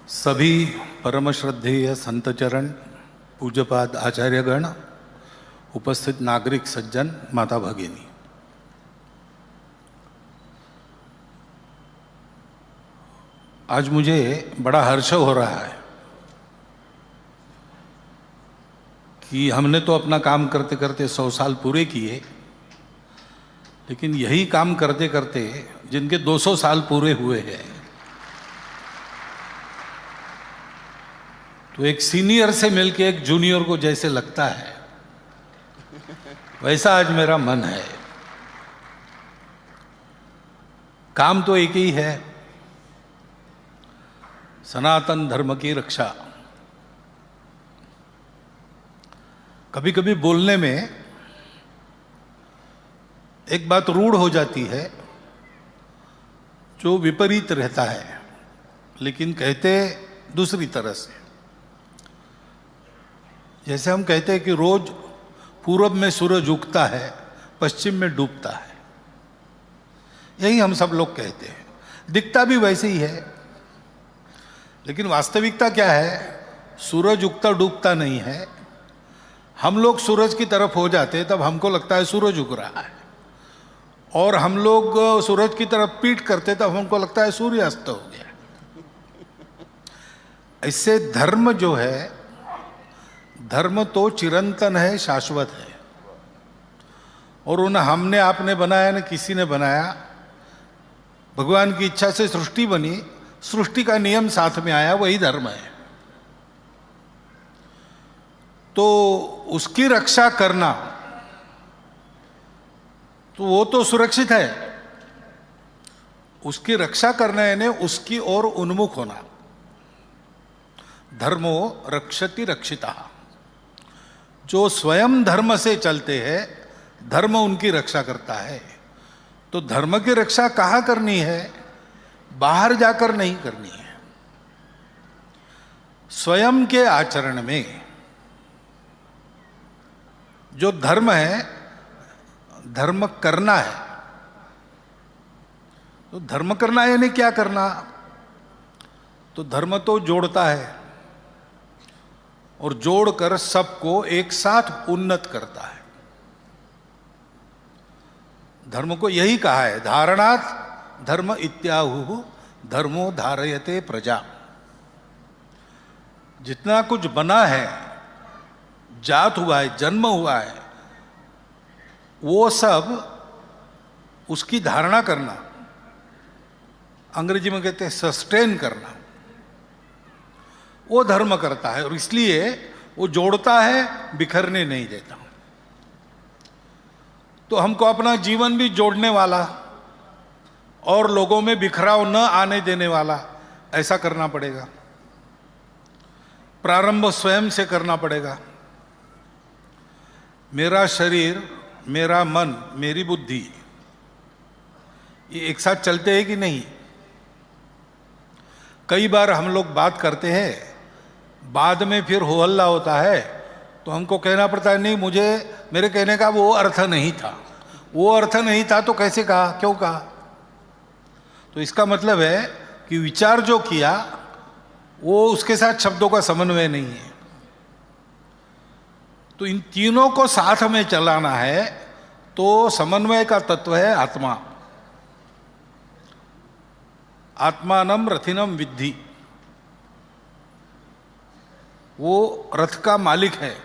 सभी परम श्रद्धेय संतचरण, पूज्यपाद आचार्यगण, उपस्थित नागरिक सज्जन, माता भगिनी, आज मुझे बड़ा हर्ष हो रहा है कि हमने तो अपना काम करते करते 100 साल पूरे किए, लेकिन यही काम करते करते जिनके 200 साल पूरे हुए हैं, तो एक सीनियर से मिलके एक जूनियर को जैसे लगता है, वैसा आज मेरा मन है। काम तो एक ही है, सनातन धर्म की रक्षा। कभी कभी बोलने में एक बात रूढ़ हो जाती है जो विपरीत रहता है, लेकिन कहते दूसरी तरह से। जैसे हम कहते हैं कि रोज पूरब में सूरज उगता है, पश्चिम में डूबता है, यही हम सब लोग कहते हैं। दिखता भी वैसे ही है, लेकिन वास्तविकता क्या है? सूरज उगता डूबता नहीं है। हम लोग सूरज की तरफ हो जाते हैं तब हमको लगता है सूरज उग रहा है, और हम लोग सूरज की तरफ पीठ करते तब हमको लगता है सूर्य अस्त हो गया। इससे धर्म जो है, धर्म तो चिरंतन है, शाश्वत है, और उन्हें हमने आपने बनाया न किसी ने बनाया। भगवान की इच्छा से सृष्टि बनी, सृष्टि का नियम साथ में आया, वही धर्म है। तो उसकी रक्षा करना तो वो तो सुरक्षित है, उसकी रक्षा करना यानी उसकी ओर उन्मुख होना। धर्मो रक्षति रक्षिता। जो स्वयं धर्म से चलते हैं, धर्म उनकी रक्षा करता है। तो धर्म की रक्षा कहाँ करनी है? बाहर जाकर नहीं करनी है, स्वयं के आचरण में। जो धर्म है, धर्म करना है। तो धर्म करना यानी क्या करना? तो धर्म तो जोड़ता है, और जोड़कर सबको एक साथ उन्नत करता है। धर्म को यही कहा है, धारणात् धर्म इत्याहु धर्मो धारयते प्रजा। जितना कुछ बना है, जात हुआ है, जन्म हुआ है, वो सब उसकी धारणा करना, अंग्रेजी में कहते हैं सस्टेन करना, वो धर्म करता है। और इसलिए वो जोड़ता है, बिखरने नहीं देता। तो हमको अपना जीवन भी जोड़ने वाला और लोगों में बिखराव न आने देने वाला ऐसा करना पड़ेगा। प्रारंभ स्वयं से करना पड़ेगा। मेरा शरीर, मेरा मन, मेरी बुद्धि, ये एक साथ चलते हैं कि नहीं? कई बार हम लोग बात करते हैं, बाद में फिर हो हल्ला होता है, तो हमको कहना पड़ता है नहीं, मुझे मेरे कहने का वो अर्थ नहीं था। वो अर्थ नहीं था तो कैसे कहा, क्यों कहा? तो इसका मतलब है कि विचार जो किया वो उसके साथ शब्दों का समन्वय नहीं है। तो इन तीनों को साथ में चलाना है, तो समन्वय का तत्व है आत्मा। आत्मानम रथिनम विद्धि, वो रथ का मालिक है।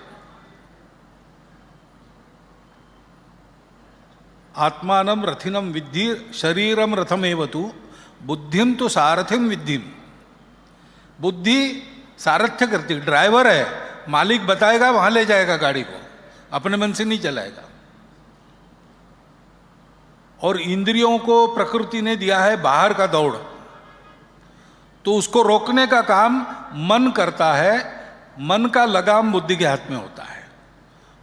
आत्मानम रथिनम विद्धि शरीरम रथमेवतु बुद्धिम तो सारथिम विद्धिम। बुद्धि सारथ्य करती, ड्राइवर है, मालिक बताएगा वहां ले जाएगा गाड़ी को, अपने मन से नहीं चलाएगा। और इंद्रियों को प्रकृति ने दिया है बाहर का दौड़, तो उसको रोकने का काम मन करता है। मन का लगाम बुद्धि के हाथ में होता है,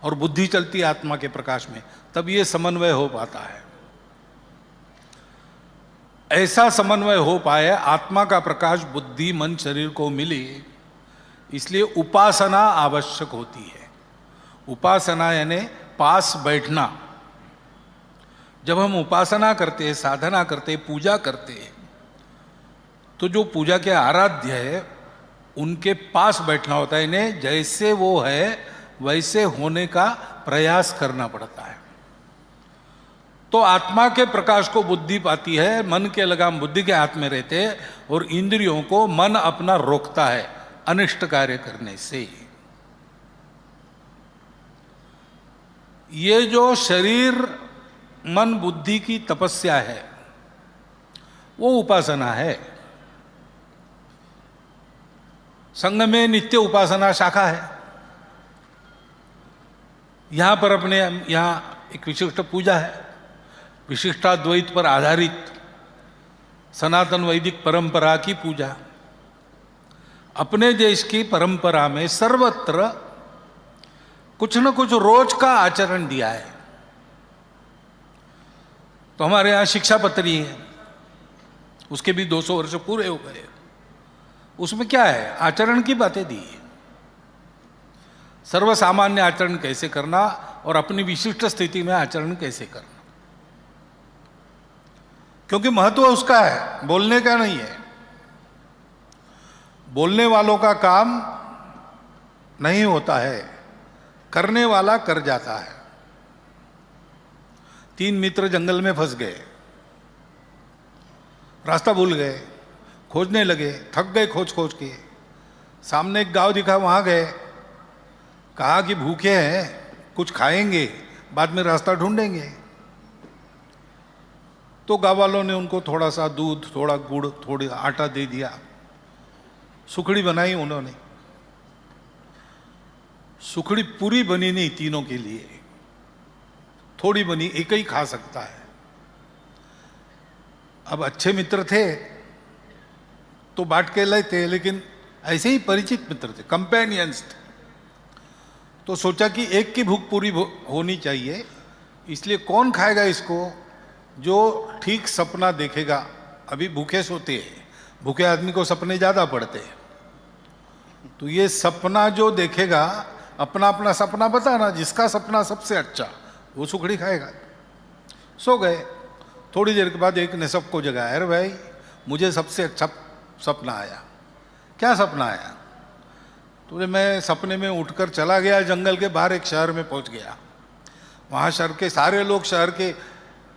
और बुद्धि चलती है आत्मा के प्रकाश में, तब ये समन्वय हो पाता है। ऐसा समन्वय हो पाए, आत्मा का प्रकाश बुद्धि मन शरीर को मिले, इसलिए उपासना आवश्यक होती है। उपासना यानी पास बैठना। जब हम उपासना करते हैं, साधना करते हैं, पूजा करते हैं, तो जो पूजा के आराध्य है उनके पास बैठना होता है। इन्हें जैसे वो है वैसे होने का प्रयास करना पड़ता है। तो आत्मा के प्रकाश को बुद्धि पाती है, मन के लगाम बुद्धि के हाथ में रहते हैं, और इंद्रियों को मन अपना रोकता है अनिष्ट कार्य करने से। ये जो शरीर मन बुद्धि की तपस्या है वो उपासना है। संघ में नित्य उपासना शाखा है। यहां पर अपने यहां एक विशिष्ट पूजा है, विशिष्टाद्वैत पर आधारित सनातन वैदिक परंपरा की पूजा। अपने देश की परंपरा में सर्वत्र कुछ न कुछ रोज का आचरण दिया है। तो हमारे यहां शिक्षापत्री है, उसके भी 200 वर्ष पूरे हो गए। उसमें क्या है? आचरण की बातें दी है। सर्वसामान्य आचरण कैसे करना और अपनी विशिष्ट स्थिति में आचरण कैसे करना, क्योंकि महत्व उसका है, बोलने का नहीं है। बोलने वालों का काम नहीं होता है, करने वाला कर जाता है। 3 मित्र जंगल में फंस गए, रास्ता भूल गए, खोजने लगे, थक गए खोज खोज के। सामने एक गांव दिखा, वहां गए, कहा कि भूखे हैं, कुछ खाएंगे, बाद में रास्ता ढूंढेंगे। तो गांव वालों ने उनको थोड़ा सा दूध, थोड़ा गुड़, थोड़ा आटा दे दिया। सुखड़ी बनाई उन्होंने। सुखड़ी पूरी बनी नहीं तीनों के लिए, थोड़ी बनी, एक ही खा सकता है। अब अच्छे मित्र थे तो बांट के लेते, लेकिन ऐसे ही परिचित मित्र थे, कंपेनियंस थे। तो सोचा कि एक की भूख पूरी होनी चाहिए, इसलिए कौन खाएगा इसको? जो ठीक सपना देखेगा। अभी भूखे सोते हैं, भूखे आदमी को सपने ज्यादा पड़ते हैं। तो ये सपना जो देखेगा, अपना अपना सपना बताना, जिसका सपना सबसे अच्छा वो सुखड़ी खाएगा। सो गए। थोड़ी देर के बाद एक ने सबको जगाया, अरे भाई मुझे सबसे अच्छा सपना आया। क्या सपना आया? तो मैं सपने में उठकर चला गया जंगल के बाहर, एक शहर में पहुंच गया। वहां शहर के सारे लोग, शहर के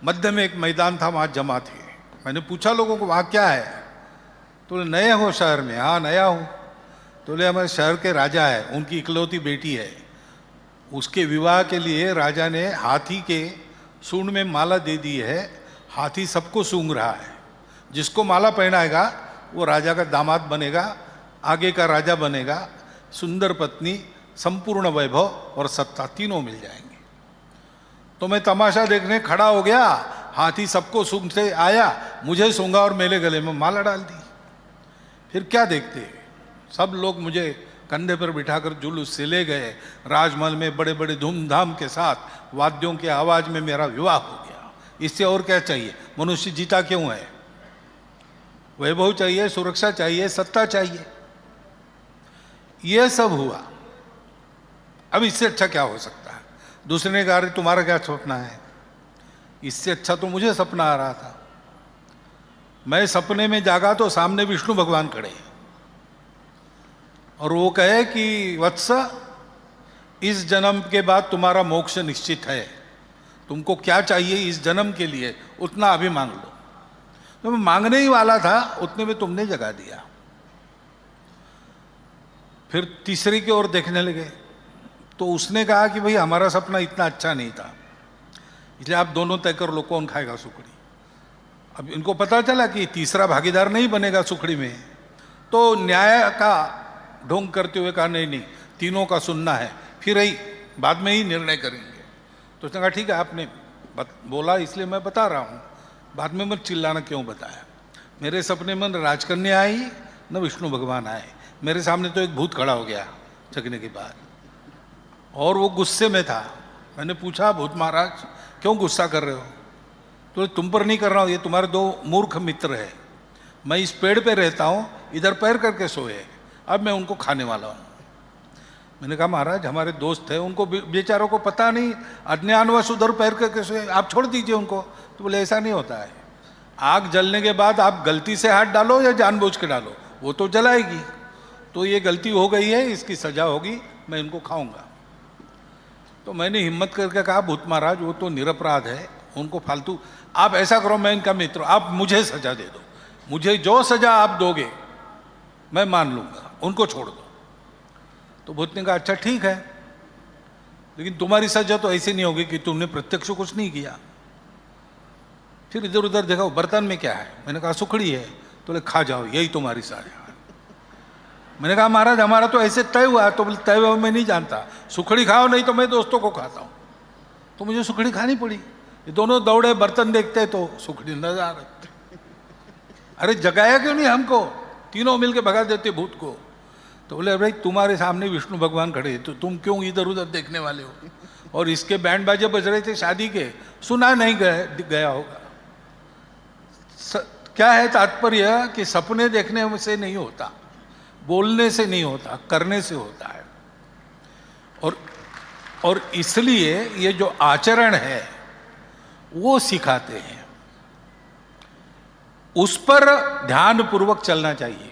मध्य में एक मैदान था, वहां जमा थे। मैंने पूछा लोगों को वहां क्या है? तो नए हो शहर में? हाँ नया हूं। तो हमारे शहर के राजा है, उनकी इकलौती बेटी है, उसके विवाह के लिए राजा ने हाथी के सूंड में माला दे दी है। हाथी सबको सूंघ रहा है, जिसको माला पहनाएगा वो राजा का दामाद बनेगा, आगे का राजा बनेगा, सुंदर पत्नी, संपूर्ण वैभव और सत्ता तीनों मिल जाएंगे। तो मैं तमाशा देखने खड़ा हो गया। हाथी सबको सूंघते आया, मुझे सूंघा और मेरे गले में माला डाल दी। फिर क्या देखते? सब लोग मुझे कंधे पर बिठाकर जुलूस से ले गए। राजमहल में बड़े बड़े धूमधाम के साथ वाद्यों की आवाज में मेरा विवाह हो गया। इससे और क्या चाहिए? मनुष्य जीता क्यों है? वैभव चाहिए, सुरक्षा चाहिए, सत्ता चाहिए। यह सब हुआ। अब इससे अच्छा क्या हो सकता है? दूसरे ने कहा तुम्हारा क्या सपना है? इससे अच्छा तो मुझे सपना आ रहा था। मैं सपने में जागा तो सामने विष्णु भगवान खड़े हैं और वो कहे कि वत्स, इस जन्म के बाद तुम्हारा मोक्ष निश्चित है, तुमको क्या चाहिए इस जन्म के लिए उतना अभी मांग लो। तो मैं मांगने ही वाला था, उतने में तुमने जगा दिया। फिर तीसरी की ओर देखने लगे तो उसने कहा कि भाई हमारा सपना इतना अच्छा नहीं था, इसलिए आप दोनों तय कर लो कौन खाएगा सुखड़ी। अब इनको पता चला कि तीसरा भागीदार नहीं बनेगा सुखड़ी में, तो न्याय का ढोंग करते हुए कहा नहीं नहीं, तीनों का सुनना है, फिर ही बाद में ही निर्णय करेंगे। तो उसने कहा ठीक है, आपने बोला इसलिए मैं बता रहा हूँ, बाद में मत चिल्लाना क्यों बताया। मेरे सपने में न राजकन्या आई न विष्णु भगवान आए, मेरे सामने तो एक भूत खड़ा हो गया जगने के बाद, और वो गुस्से में था। मैंने पूछा भूत महाराज क्यों गुस्सा कर रहे हो? तो तुम पर नहीं कर रहा हूँ, ये तुम्हारे 2 मूर्ख मित्र है। मैं इस पेड़ पे रहता हूँ, इधर पैर करके सोए, अब मैं उनको खाने वाला हूँ। मैंने कहा महाराज हमारे दोस्त है, उनको बेचारों को पता नहीं, अज्ञानवश उधर पैर करके सोए, आप छोड़ दीजिए उनको। तो बोले ऐसा नहीं होता है, आग जलने के बाद आप गलती से हाथ डालो या जानबूझ के डालो, वो तो जलाएगी। तो ये गलती हो गई है, इसकी सजा होगी, मैं इनको खाऊंगा। तो मैंने हिम्मत करके कहा, भूत महाराज वो तो निरपराध है, उनको फालतू, आप ऐसा करो, मैं इनका मित्र हूं, आप मुझे सजा दे दो, मुझे जो सजा आप दोगे मैं मान लूंगा, उनको छोड़ दो। तो भूत ने कहा अच्छा ठीक है, लेकिन तुम्हारी सजा तो ऐसी नहीं होगी कि तुमने प्रत्यक्ष कुछ नहीं किया। फिर इधर उधर देखा, बर्तन में क्या है? मैंने कहा सुखड़ी है। तो बोले खा जाओ, यही तुम्हारी सजा। मैंने कहा महाराज हमारा तो ऐसे तय हुआ। तो बोले तय हुआ मैं नहीं जानता, सुखड़ी खाओ, नहीं तो मैं दोस्तों को खाता हूं। तो मुझे सुखड़ी खानी पड़ी। ये दोनों दौड़े, बर्तन देखते तो सुखड़ी नजर आ रही। अरे जगाया क्यों नहीं हमको? तीनों मिलके भगा देते भूत को। तो बोले भाई तुम्हारे सामने विष्णु भगवान खड़े, तो तुम क्यों इधर उधर देखने वाले हो? और इसके बैंड बाजे बज रहे थे शादी के, सुना नहीं गया होगा। क्या है तात्पर्य? कि सपने देखने से नहीं होता, बोलने से नहीं होता, करने से होता है। और इसलिए ये जो आचरण है वो सिखाते हैं, उस पर ध्यान पूर्वक चलना चाहिए।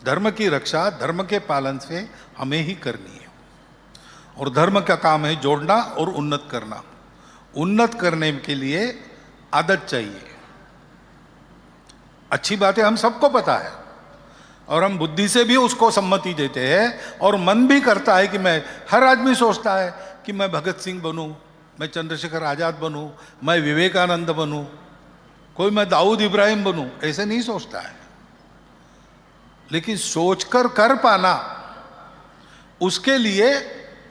धर्म की रक्षा धर्म के पालन से हमें ही करनी है, और धर्म का काम है जोड़ना और उन्नत करना। उन्नत करने के लिए आदत चाहिए। अच्छी बातें हम सबको पता है, और हम बुद्धि से भी उसको सम्मति देते हैं, और मन भी करता है कि मैं, हर आदमी सोचता है कि मैं भगत सिंह बनूं, मैं चंद्रशेखर आजाद बनूं, मैं विवेकानंद बनूं, कोई मैं दाऊद इब्राहिम बनूं, ऐसे नहीं सोचता है। लेकिन सोचकर कर पाना, उसके लिए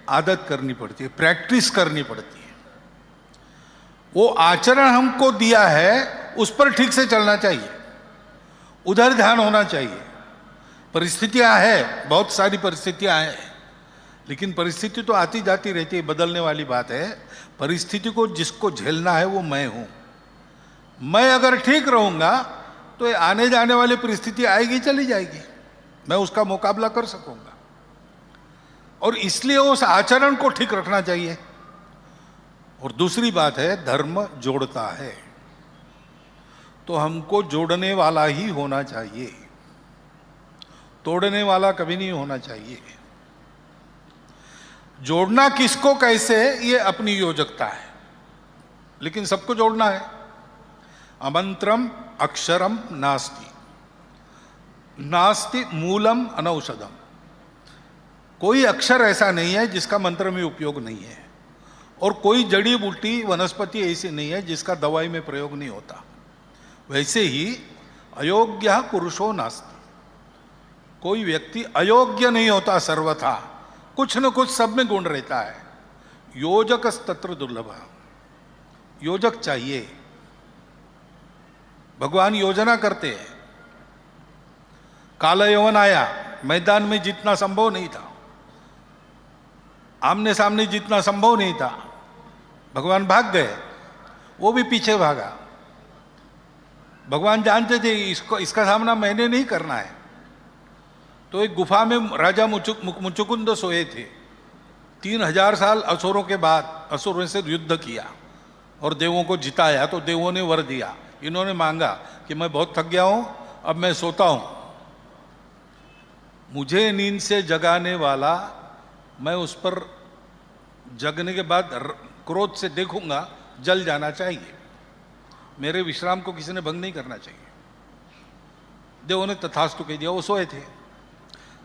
आदत करनी पड़ती है, प्रैक्टिस करनी पड़ती है। वो आचरण हमको दिया है, उस पर ठीक से चलना चाहिए, उधर ध्यान होना चाहिए। परिस्थितियां हैं, बहुत सारी परिस्थितियां हैं, लेकिन परिस्थिति तो आती जाती रहती है, बदलने वाली बात है। परिस्थिति को जिसको झेलना है वो मैं हूं। मैं अगर ठीक रहूंगा तो आने जाने वाली परिस्थिति आएगी चली जाएगी, मैं उसका मुकाबला कर सकूंगा। और इसलिए उस आचरण को ठीक रखना चाहिए। और दूसरी बात है, धर्म जोड़ता है, तो हमको जोड़ने वाला ही होना चाहिए, तोड़ने वाला कभी नहीं होना चाहिए। जोड़ना किसको कैसे, ये अपनी योजकता है, लेकिन सबको जोड़ना है। अमंत्रम अक्षरम नास्ति, नास्ति मूलम अनौषधम। कोई अक्षर ऐसा नहीं है जिसका मंत्र में उपयोग नहीं है, और कोई जड़ी बूटी वनस्पति ऐसी नहीं है जिसका दवाई में प्रयोग नहीं होता। वैसे ही अयोग्य पुरुषो नास्ति, कोई व्यक्ति अयोग्य नहीं होता सर्वथा, कुछ न कुछ सब में गुण रहता है। योजक तत्र दुर्लभ, योजक चाहिए। भगवान योजना करते हैं। काला यवन आया, मैदान में जितना संभव नहीं था, आमने सामने जितना संभव नहीं था, भगवान भाग गए, वो भी पीछे भागा। भगवान जानते थे इसका सामना मैंने नहीं करना है। तो एक गुफा में राजा मुचुकुंद सोए थे। 3000 साल असुरों के बाद असुरों से युद्ध किया और देवों को जिताया। तो देवों ने वर दिया, इन्होंने मांगा कि मैं बहुत थक गया हूं, अब मैं सोता हूं, मुझे नींद से जगाने वाला, मैं उस पर जगने के बाद क्रोध से देखूंगा, जल जाना चाहिए, मेरे विश्राम को किसी ने भंग नहीं करना चाहिए। देवों ने तथास्तु कह दिया, वो सोए थे।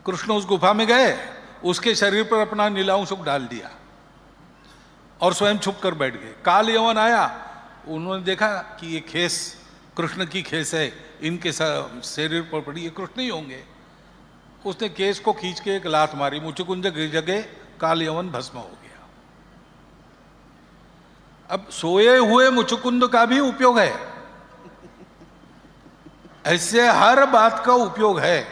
कृष्ण उस गुफा में गए, उसके शरीर पर अपना नीलाऊ सुख डाल दिया और स्वयं छुप कर बैठ गए। काल यवन आया, उन्होंने देखा कि ये खेस कृष्ण की खेस है, इनके शरीर पर पड़ी, ये कृष्ण ही होंगे। उसने केस को खींच के एक लात मारी, मुचुकुंद गिर जगह, काल यवन भस्म हो गया। अब सोए हुए मुचुकुंद का भी उपयोग है, ऐसे हर बात का उपयोग है।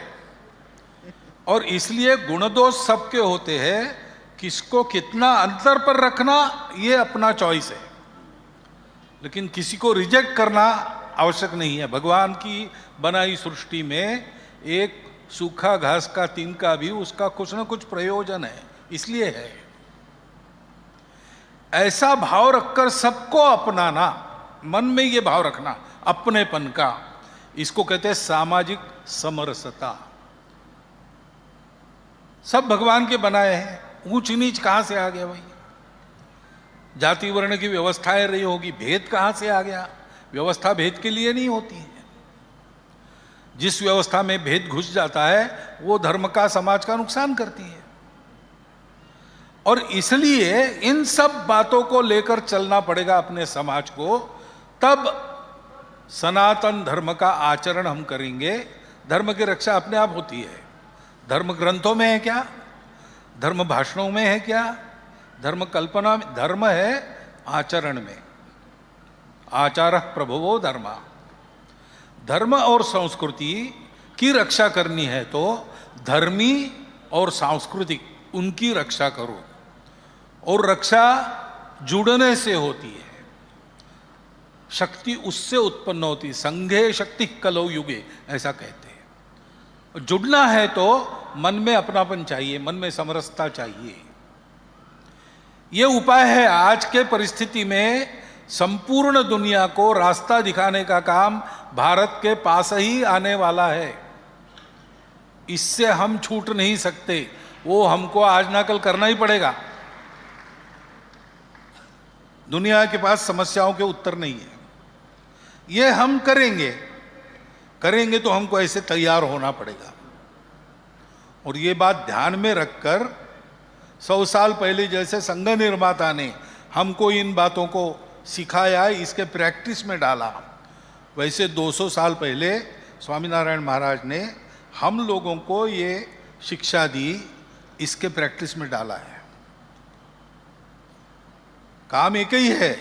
और इसलिए गुण दोष सबके होते हैं, किसको कितना अंतर पर रखना ये अपना चॉइस है, लेकिन किसी को रिजेक्ट करना आवश्यक नहीं है। भगवान की बनाई सृष्टि में एक सूखा घास का तिनका भी उसका कुछ न कुछ प्रयोजन है, इसलिए है। ऐसा भाव रखकर सबको अपनाना, मन में ये भाव रखना अपनेपन का, इसको कहते हैं सामाजिक समरसता। सब भगवान के बनाए हैं, ऊंच नीच कहां से आ गया भाई? जाति वर्ण की व्यवस्थाएं रही होगी, भेद कहां से आ गया? व्यवस्था भेद के लिए नहीं होती है। जिस व्यवस्था में भेद घुस जाता है वो धर्म का, समाज का नुकसान करती है। और इसलिए इन सब बातों को लेकर चलना पड़ेगा अपने समाज को, तब सनातन धर्म का आचरण हम करेंगे। धर्म की रक्षा अपने आप होती है। धर्म ग्रंथों में है क्या? धर्म भाषणों में है क्या? धर्म कल्पना में? धर्म है आचरण में। आचारः प्रभवो धर्मा। धर्म और संस्कृति की रक्षा करनी है तो धर्मी और सांस्कृतिक उनकी रक्षा करो, और रक्षा जुड़ने से होती है। शक्ति उससे उत्पन्न होती है। संघे शक्ति कलौ युगे, ऐसा कहते हैं। जुड़ना है तो मन में अपनापन चाहिए, मन में समरसता चाहिए। यह उपाय है। आज के परिस्थिति में संपूर्ण दुनिया को रास्ता दिखाने का काम भारत के पास ही आने वाला है। इससे हम छूट नहीं सकते, वो हमको आज ना कल करना ही पड़ेगा। दुनिया के पास समस्याओं के उत्तर नहीं है, ये हम करेंगे। करेंगे तो हमको ऐसे तैयार होना पड़ेगा। और ये बात ध्यान में रखकर 100 साल पहले जैसे संघ निर्माता ने हमको इन बातों को सिखाया, इसके प्रैक्टिस में डाला, वैसे 200 साल पहले स्वामीनारायण महाराज ने हम लोगों को ये शिक्षा दी, इसके प्रैक्टिस में डाला है। काम एक ही है,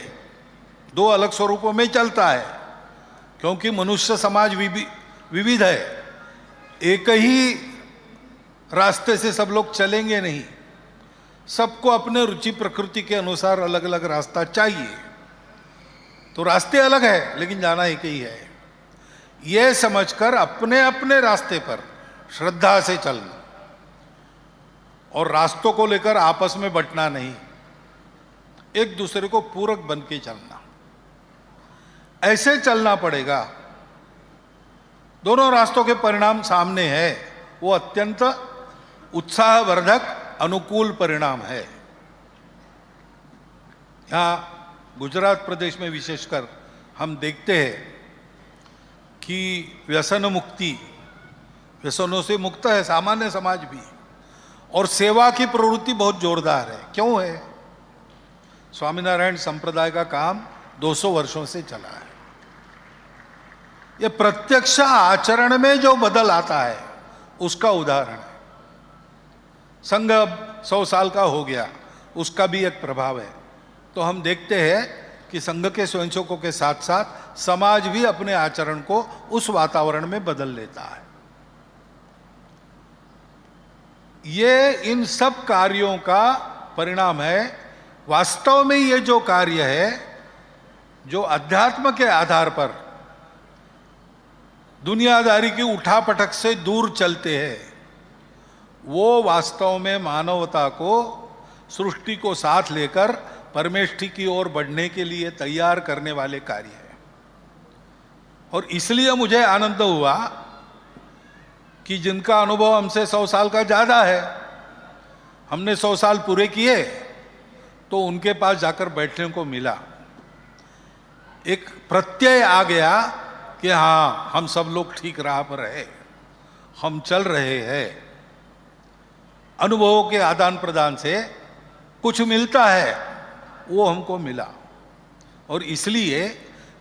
दो अलग स्वरूपों में चलता है, क्योंकि मनुष्य समाज विविध है। एक ही रास्ते से सब लोग चलेंगे नहीं, सबको अपने रुचि प्रकृति के अनुसार अलग अलग रास्ता चाहिए। तो रास्ते अलग है लेकिन जाना एक ही है। यह समझकर अपने अपने रास्ते पर श्रद्धा से चलना, और रास्तों को लेकर आपस में बंटना नहीं, एक दूसरे को पूरक बन के चलना। ऐसे चलना पड़ेगा। दोनों रास्तों के परिणाम सामने है, वो अत्यंत उत्साहवर्धक अनुकूल परिणाम है। यहां गुजरात प्रदेश में विशेषकर हम देखते हैं कि व्यसन मुक्ति, व्यसनों से मुक्त है सामान्य समाज भी, और सेवा की प्रवृत्ति बहुत जोरदार है। क्यों है? स्वामीनारायण संप्रदाय का काम 200 वर्षों से चला है। यह प्रत्यक्ष आचरण में जो बदल आता है उसका उदाहरण है। संघ 100 साल का हो गया, उसका भी एक प्रभाव है। तो हम देखते हैं कि संघ के स्वयंसेवकों के साथ साथ समाज भी अपने आचरण को उस वातावरण में बदल लेता है। ये इन सब कार्यों का परिणाम है। वास्तव में ये जो कार्य है, जो अध्यात्म के आधार पर दुनियादारी की उठापटक से दूर चलते हैं, वो वास्तव में मानवता को, सृष्टि को साथ लेकर परमेष्ठि की ओर बढ़ने के लिए तैयार करने वाले कार्य है। और इसलिए मुझे आनंद हुआ कि जिनका अनुभव हमसे 100 साल का ज्यादा है, हमने 100 साल पूरे किए, तो उनके पास जाकर बैठने को मिला। एक प्रत्यय आ गया कि हाँ, हम सब लोग ठीक राह पर है, हम चल रहे हैं। अनुभवों के आदान प्रदान से कुछ मिलता है, वो हमको मिला। और इसलिए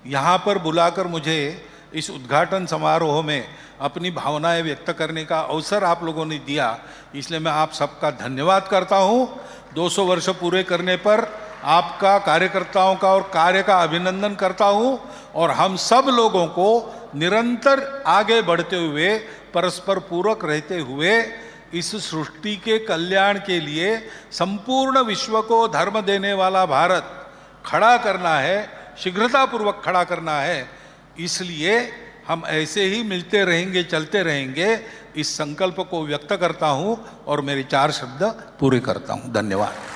यहाँ पर बुलाकर मुझे इस उद्घाटन समारोह में अपनी भावनाएं व्यक्त करने का अवसर आप लोगों ने दिया, इसलिए मैं आप सबका धन्यवाद करता हूँ। 200 वर्ष पूरे करने पर आपका, कार्यकर्ताओं का और कार्य का अभिनंदन करता हूँ। और हम सब लोगों को निरंतर आगे बढ़ते हुए, परस्पर पूरक रहते हुए इस सृष्टि के कल्याण के लिए संपूर्ण विश्व को धर्म देने वाला भारत खड़ा करना है, शीघ्रतापूर्वक खड़ा करना है। इसलिए हम ऐसे ही मिलते रहेंगे, चलते रहेंगे, इस संकल्प को व्यक्त करता हूं और मेरे 4 शब्द पूरे करता हूं। धन्यवाद।